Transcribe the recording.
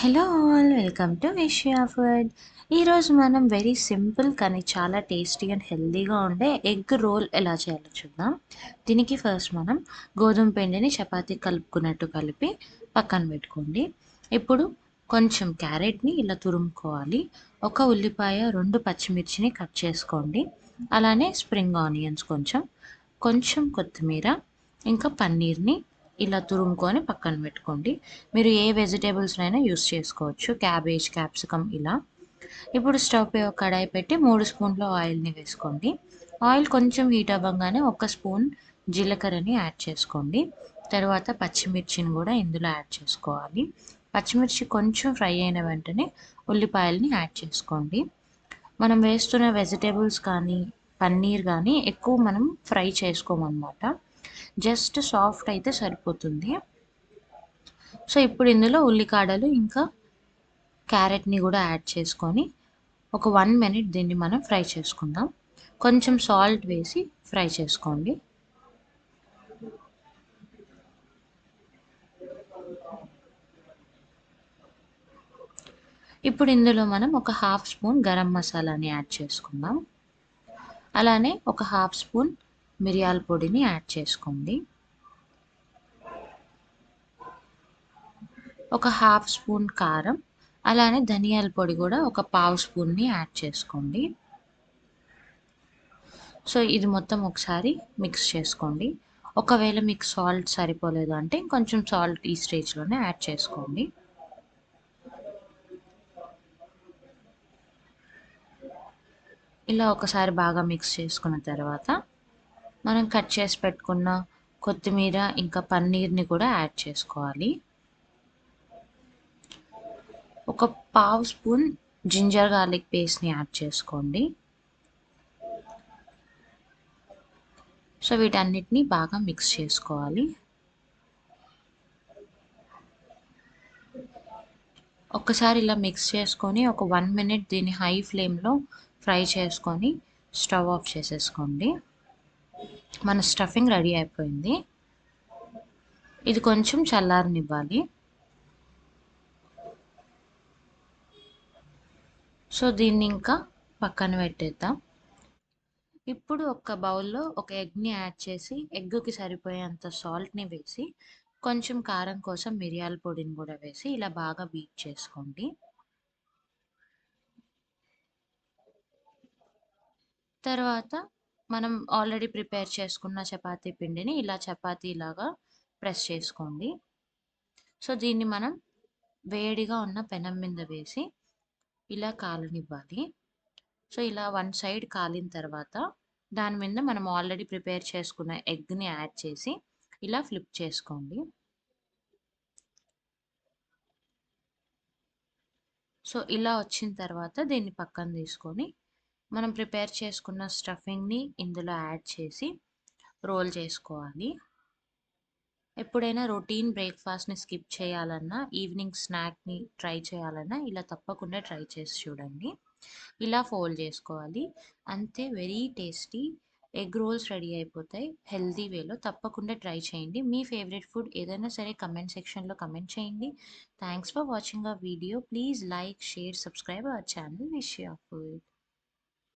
Hello all welcome to Vishaya food. ఈరోజు మనం very simple కానీ చాలా టేస్టీ అండ్ హెల్తీగా ఉండే ఎగ్ రోల్ ఎలా చేయాలో చూద్దాం. దీనికి ఫస్ట్ మనం గోధుమ పిండిని చపాతీ కలుపుకున్నట్టు కలిపి పక్కన పెట్టుకోండి. ఇప్పుడు కొంచెం క్యారెట్ని ఇలా తురుముకోవాలి. ఒక ఉల్లిపాయ, 2 పచ్చిమిర్చిని కట్ చేసుకోండి. అలానే స్ప్రింగ్ ఆనియన్స్ కొంచెం, కొంచెం కొత్తిమీర, ఇంకా పన్నీర్ని ఇలా తురుముకొని పక్కన పెట్టుకోండి. మీరు ఏ వెజిటేబుల్స్‌నైనా యూజ్ చేసుకోవచ్చు. క్యాబేజ్, క్యాప్సికమ్ ఇలా. ఇప్పుడు స్టవ్ పై ఒక కడాయి పెట్టి 3 స్పూన్ల ఆయిల్‌ని వేసుకోండి. ఆయిల్ కొంచెం హీట్ అవ్వంగానే ఒక స్పూన్ జీలకర్రని యాడ్ చేసుకోండి. తర్వాత పచ్చిమిర్చిని కూడా ఇందులో యాడ్ చేసుకోవాలి. పచ్చిమిర్చి కొంచెం ఫ్రై అయిన వెంటనే ఉల్లిపాయలని యాడ్ చేసుకోండి. మనం వేస్తున్న వెజిటేబుల్స్ కానీ, పన్నీర్ కానీ ఎక్కువ మనం ఫ్రై చేసుకోమన్నమాట. జస్ట్ సాఫ్ట్ అయితే సరిపోతుంది. సో ఇప్పుడు ఇందులో ఉల్లికాడలు ఇంకా క్యారెట్‌ని కూడా యాడ్ చేసుకొని ఒక 1 మినిట్ దీన్ని మనం ఫ్రై చేసుకుందాం. కొంచెం సాల్ట్ వేసి ఫ్రై చేసుకోండి. ఇప్పుడు ఇందులో మనం ఒక హాఫ్ స్పూన్ గరం మసాలాని యాడ్ చేసుకుందాం. అలానే ఒక హాఫ్ స్పూన్ మిరియాల పొడిని యాడ్ చేసుకోండి. ఒక హాఫ్ స్పూన్ కారం, అలానే ధనియాల పొడి కూడా ఒక పావు స్పూన్‌ని యాడ్ చేసుకోండి. సో ఇది మొత్తం ఒకసారి మిక్స్ చేసుకోండి. ఒకవేళ మీకు సాల్ట్ సరిపోలేదు అంటే ఇంకొంచెం సాల్ట్ ఈ స్టేజ్‌లోనే యాడ్ చేసుకోండి. ఇలా ఒకసారి బాగా మిక్స్ చేసుకున్న తర్వాత మనం కట్ చేసి పెట్టుకున్న కొత్తిమీర ఇంకా పన్నీర్‌ని కూడా యాడ్ చేసుకోవాలి. ఒక పావు స్పూన్ జింజర్ గార్లిక్ పేస్ట్‌ని యాడ్ చేసుకోండి. సో వీటన్నిటిని బాగా మిక్స్ చేసుకోవాలి. ఒక్కసారి ఇలా మిక్స్ చేసుకొని ఒక 1 మినిట్ దీన్ని హై ఫ్లేమ్‌లో ఫ్రై చేసుకొని స్టవ్ ఆఫ్ చేసేసుకోండి. మన స్టఫింగ్ రెడీ అయిపోయింది. ఇది కొంచెం చల్లారనివ్వాలి. సో దీన్ని ఇంకా పక్కన పెట్టేద్దాం. ఇప్పుడు ఒక బౌల్‌లో ఒక ఎగ్‌ని యాడ్ చేసి ఎగ్‌కి సరిపోయేంత సాల్ట్‌ని వేసి కొంచెం కారం కోసం మిరియాల పొడిని కూడా వేసి ఇలా బాగా బీట్ చేసుకోండి. తర్వాత మనం ఆల్రెడీ ప్రిపేర్ చేసుకున్న చపాతీ పిండిని ఇలా చపాతీలాగా ప్రెస్ చేసుకోండి. సో దీన్ని మనం వేడిగా ఉన్న పెనం మీద వేసి ఇలా కాలనివ్వాలి. సో ఇలా వన్ సైడ్ కాలిన తర్వాత దాని మీద మనం ఆల్రెడీ ప్రిపేర్ చేసుకున్న ఎగ్‌ని యాడ్ చేసి ఇలా ఫ్లిప్ చేసుకోండి. సో ఇలా వచ్చిన తర్వాత దీన్ని పక్కన తీసుకొని మనం ప్రిపేర్ చేసుకున్న స్టఫింగ్‌ని ఇందులో యాడ్ చేసి రోల్ చేసుకోవాలి. ఎప్పుడైనా రొటీన్ బ్రేక్‌ఫాస్ట్‌ని స్కిప్ చేయాలన్నా, ఈవినింగ్ స్నాక్‌ని ట్రై చేయాలన్నా ఇలా తప్పకుండా ట్రై చేసి చూడండి. ఇలా ఫోల్డ్ చేసుకోవాలి. అంతే, very tasty egg rolls ready అయిపోతాయి. హెల్తీ వేలో తప్పకుండా ట్రై చేయండి. మీ ఫేవరెట్ ఫుడ్ ఏదైనా సరే కమెంట్ సెక్షన్‌లో కమెంట్ చేయండి. Thanks for watching our video. Please like, share, subscribe our channel Vishaya food.